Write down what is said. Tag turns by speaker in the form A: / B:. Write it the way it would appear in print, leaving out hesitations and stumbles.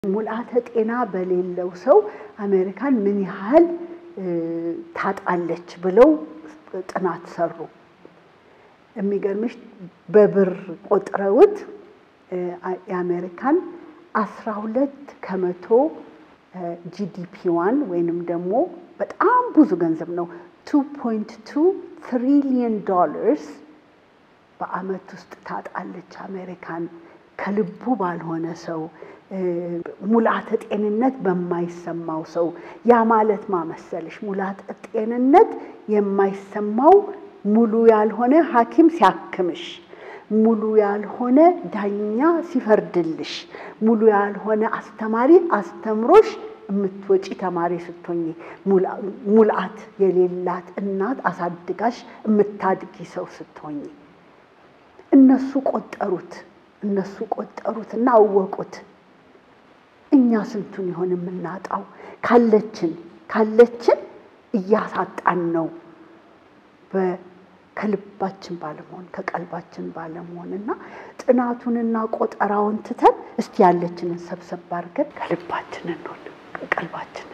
A: ሙልአተ ጤና በሌለው ሰው አሜሪካን ምን ያህል ታጣለች ብለው ጥናት ሰሩ የሚገርምሽ በብር ቆጥረውት የአሜሪካን 12 ከመቶ GDP1 ወይንም ደግሞ በጣም ብዙ ገንዘብ ነው 2.2 ትሪሊየን ዶላርስ በአመት ውስጥ ታጣለች አሜሪካን ከልቡ ባልሆነ ሰው ሙልአተ ጤንነት በማይሰማው ሰው ያ ማለት ማመሰልሽ ሙልአተ ጤንነት የማይሰማው ሙሉ ያልሆነ ሐኪም ሲያክምሽ ሙሉ ያልሆነ ዳኛ ሲፈርድልሽ ሙሉ ያልሆነ አስተማሪ አስተምሮሽ እምትወጪ ተማሪ ስትሆኚ ሙልአት የሌላት እናት አሳድጋሽ እምታድጊ ሰው ስትሆኚ እነሱ ቆጠሩትና አወቁት እኛ ስንቱን ይሆን የምናጣው ካለችን እያሳጣን ነው በከልባችን ባለመሆን ከቀልባችን ባለመሆንና ጥናቱንና ቆጠራውን ትተን እስቲ ያለችንን ሰብሰብ አድርገን ከልባችን እንሆን ቀልባችን